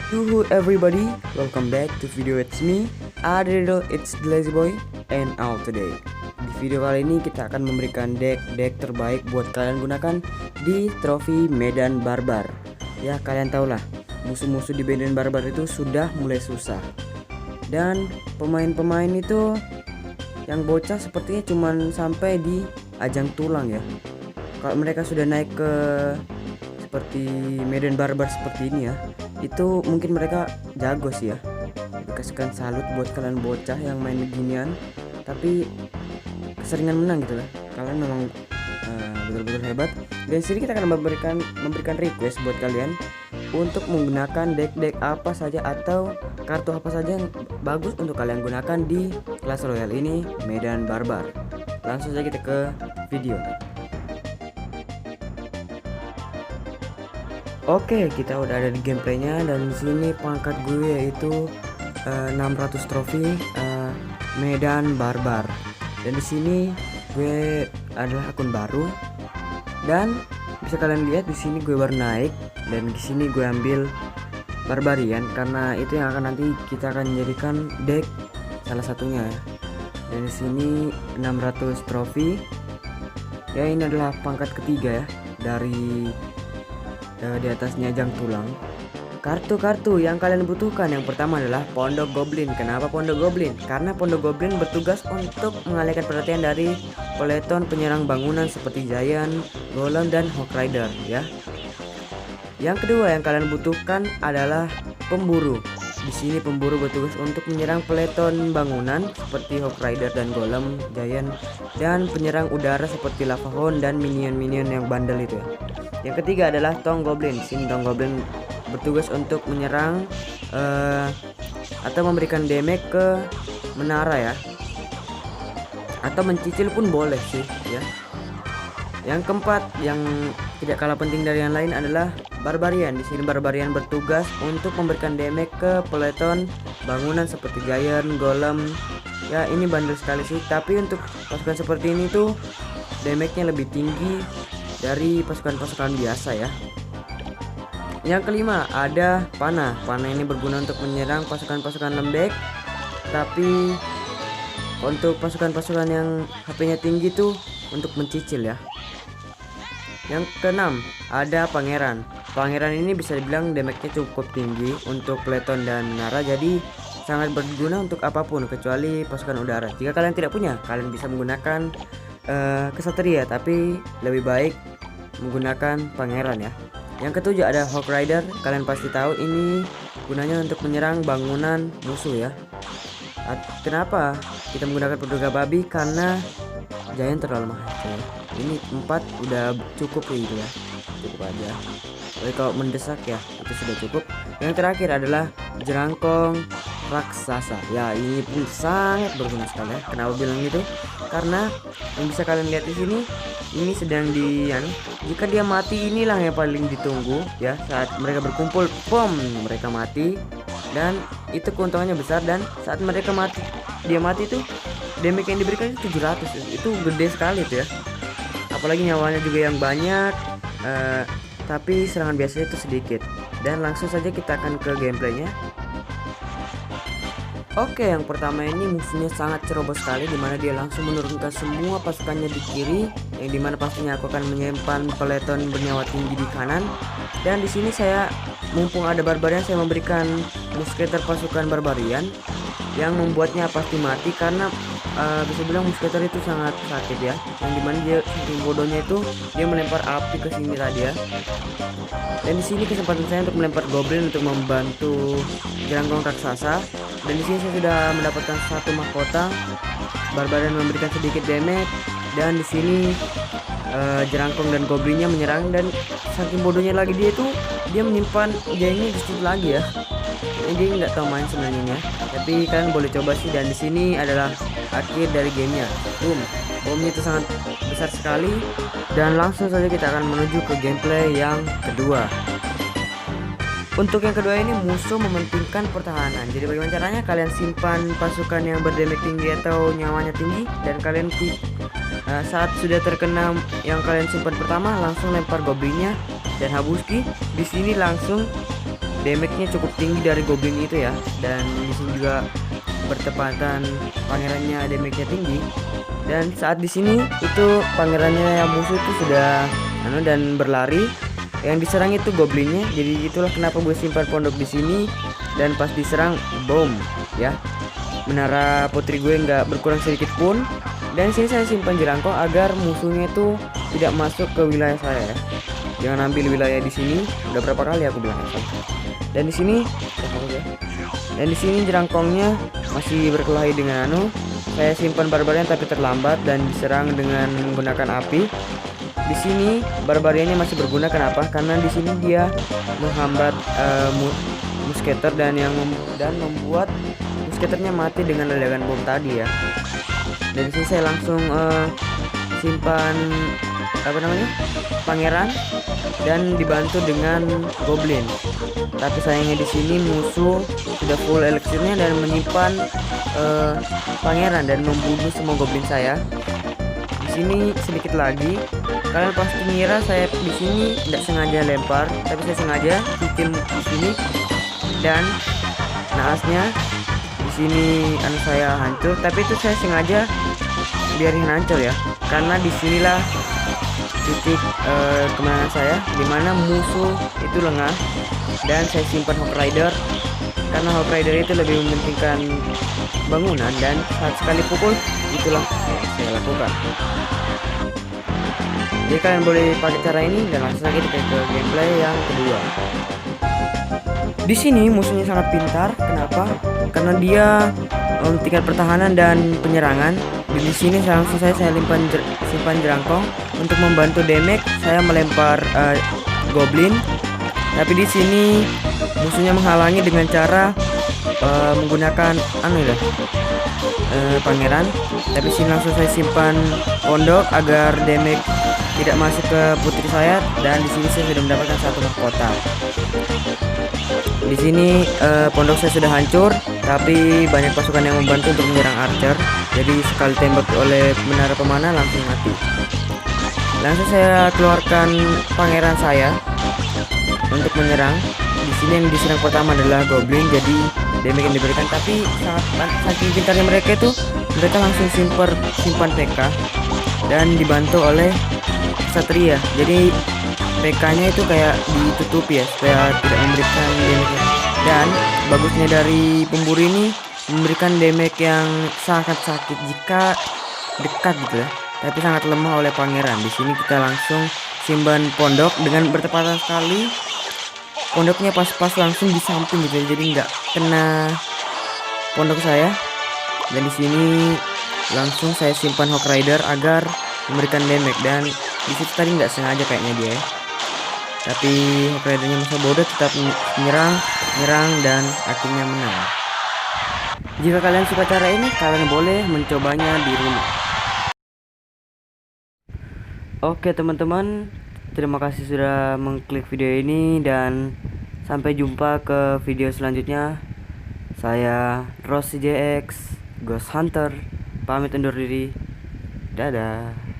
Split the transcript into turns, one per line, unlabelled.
Yuhu everybody, welcome back to video it's me, Adrido, it's the Lazy Boy, and all today. Di video kali ini kita akan memberikan deck terbaik buat kalian gunakan di trofi Medan Barbar. Ya kalian tahulah, musuh-musuh di Medan Barbar itu sudah mulai susah. Dan pemain-pemain itu yang bocah sepertinya cuman sampai di ajang tulang ya. Kalau mereka sudah naik ke seperti Medan Barbar seperti ini ya, itu mungkin mereka jago sih ya. Dikasihkan salut buat kalian bocah yang main beginian, tapi keseringan menang gitu lah. Kalian memang betul-betul hebat. Dan sini kita akan memberikan request buat kalian untuk menggunakan deck apa saja atau kartu apa saja yang bagus untuk kalian gunakan di Clash Royale ini Medan Barbar. Langsung saja kita ke video. Oke, kita udah ada di gameplaynya dan di sini pangkat gue yaitu 600 trofi Medan Barbar. Dan di sini gue adalah akun baru dan bisa kalian lihat di sini gue baru naik dan di sini gue ambil Barbarian karena itu yang akan nanti kita akan menjadikan deck salah satunya ya. Dan di sini 600 trofi. Ya ini adalah pangkat ketiga ya dari di atasnya jang tulang. Kartu-kartu yang kalian butuhkan yang pertama adalah Pondok Goblin. Kenapa Pondok Goblin? Karena Pondok Goblin bertugas untuk mengalihkan perhatian dari peleton penyerang bangunan seperti Giant, Golem, dan Hawk Rider ya. Yang kedua yang kalian butuhkan adalah Pemburu. Di sini pemburu bertugas untuk menyerang peleton bangunan seperti Hawk Rider dan Golem, Giant, dan penyerang udara seperti Lava Hound dan minion-minion yang bandel itu ya. Yang ketiga adalah Tong Goblin. Sini Tong Goblin bertugas untuk menyerang atau memberikan damage ke menara ya. Atau mencicil pun boleh sih ya. Yang keempat yang tidak kalah penting dari yang lain adalah Barbarian. Di sini Barbarian bertugas untuk memberikan damage ke peleton bangunan seperti Giant, Golem. Ya ini bandel sekali sih, tapi untuk pasukan seperti ini tuh damage-nya lebih tinggi dari pasukan-pasukan biasa ya. Yang kelima ada Panah. Panah ini berguna untuk menyerang pasukan-pasukan lembek, tapi untuk pasukan-pasukan yang HP-nya tinggi tuh untuk mencicil ya. Yang keenam ada Pangeran. Pangeran ini bisa dibilang damage-nya cukup tinggi untuk peleton dan menara, jadi sangat berguna untuk apapun kecuali pasukan udara. Jika kalian tidak punya, kalian bisa menggunakan kesatria, tapi lebih baik menggunakan pangeran ya. Yang ketujuh ada Hawk Rider. Kalian pasti tahu ini gunanya untuk menyerang bangunan musuh ya. Kenapa kita menggunakan peduga babi? Karena Giant terlalu mahal ya. Ini 4 udah cukup gitu ya, cukup aja. Tapi kalau mendesak ya itu sudah cukup. Yang terakhir adalah Jerangkong Raksasa. Ya ini pun sangat berguna sekali ya. Kenapa bilang gitu? Karena yang bisa kalian lihat di sini, ini sedang jika dia mati inilah yang paling ditunggu ya. Saat mereka berkumpul, mereka mati dan itu keuntungannya besar. Dan saat mereka mati, dia mati itu damage yang diberikan itu 700 itu gede sekali tuh ya. Apalagi nyawanya juga yang banyak, tapi serangan biasanya itu sedikit. Dan langsung saja kita akan ke gameplaynya. Oke, yang pertama ini musuhnya sangat ceroboh sekali, dimana dia langsung menurunkan semua pasukannya di kiri, yang dimana pastinya aku akan menyimpan peleton bernyawa tinggi di kanan. Dan di sini saya, mumpung ada Barbarian, saya memberikan musketer pasukan Barbarian yang membuatnya pasti mati karena bisa bilang musketer itu sangat sakit ya. Yang dimana dia saking bodohnya itu dia melempar api ke sini tadi ya. Dan di sini kesempatan saya untuk melempar goblin untuk membantu Jerangkong Raksasa. Dan di sini saya sudah mendapatkan satu mahkota. Barbarian memberikan sedikit damage dan di sini Jerangkong dan goblinnya menyerang, dan saking bodohnya lagi dia menyimpan jahingnya di situ lagi ya. Ini dia nggak tahu main sebenarnya, tapi kalian boleh coba sih. Dan di sini adalah akhir dari gamenya. Bomnya itu sangat besar sekali. Dan langsung saja kita akan menuju ke gameplay yang kedua. Untuk yang kedua ini musuh mementingkan pertahanan. Jadi bagaimana caranya? Kalian simpan pasukan yang berdamage tinggi atau nyawanya tinggi, dan kalian saat sudah terkena yang kalian simpan pertama, langsung lempar goblinnya dan Habuski. Di sini langsung damage-nya cukup tinggi dari goblin itu ya, dan di sini juga bertepatan pangerannya damage-nya tinggi. Dan saat di sini itu pangerannya yang musuh itu sudah dan berlari, yang diserang itu goblinnya. Jadi itulah kenapa gue simpan pondok di sini, dan pas diserang boom ya, menara putri gue nggak berkurang sedikit pun. Dan sini saya simpan jerangkong agar musuhnya itu tidak masuk ke wilayah saya ya. Jangan ambil wilayah di sini. Udah berapa kali aku bilang. Dan di sini jerangkongnya masih berkelahi dengan saya simpan barbarnya tapi terlambat dan diserang dengan menggunakan api. Di sini barbariannya masih berguna, kenapa? Karena di sini dia menghambat musketer dan membuat musketernya mati dengan ledakan bom tadi ya. Dan di sini saya langsung simpan pangeran dan dibantu dengan goblin. Tapi sayangnya di sini musuh sudah full elixirnya dan menyimpan pangeran dan membunuh semua goblin saya. Di sini sedikit lagi, kalian pasti ngira saya di sini tidak sengaja lempar, tapi saya sengaja bikin di sini. Dan naasnya di sini saya hancur, tapi itu saya sengaja biarin hancur ya, karena disinilah titik kemenangan saya, dimana musuh itu lengah. Dan saya simpan Hawk Rider karena Hawk Rider itu lebih mementingkan bangunan, dan saat sekali pukul itulah yang saya lakukan. Jadi kalian boleh pakai cara ini, dan langsung saja kita ke gameplay yang kedua. Di sini musuhnya sangat pintar, kenapa? Karena dia tingkat pertahanan dan penyerangan. Di sini langsung saya simpan jerangkong untuk membantu damage. Saya melempar goblin, tapi di sini musuhnya menghalangi dengan cara menggunakan pangeran. Tapi sini langsung saya simpan pondok agar damage tidak masuk ke putri saya, dan di sini saya sudah mendapatkan satu mahkota. Di sini pondok saya sudah hancur, tapi banyak pasukan yang membantu untuk menyerang archer. Jadi sekali tembak oleh menara pemanah langsung mati. Langsung saya keluarkan pangeran saya untuk menyerang. Di sini yang diserang pertama adalah goblin, jadi damage yang diberikan. Tapi saking pintarnya mereka itu, mereka langsung simpan PK dan dibantu oleh satria. Jadi PK-nya itu kayak ditutupi ya, supaya tidak memberikan damage. Dan bagusnya dari pemburu ini memberikan damage yang sangat sakit jika dekat gitu ya, tapi sangat lemah oleh pangeran. Di sini kita langsung simpan pondok dengan bertepatan sekali. Pondoknya pas-pas langsung di samping gitu, jadi nggak kena pondok saya. Dan di sini langsung saya simpan Hawk Rider agar memberikan damage. Dan di situ tadi nggak sengaja kayaknya dia ya, tapi Hawk Ridernya masa bodoh tetap menyerang dan akhirnya menang. Jika kalian suka cara ini, kalian boleh mencobanya di rumah. Oke teman-teman, terima kasih sudah mengklik video ini, dan sampai jumpa ke video selanjutnya. Saya Rossi JX Ghost Hunter pamit undur diri. Dadah.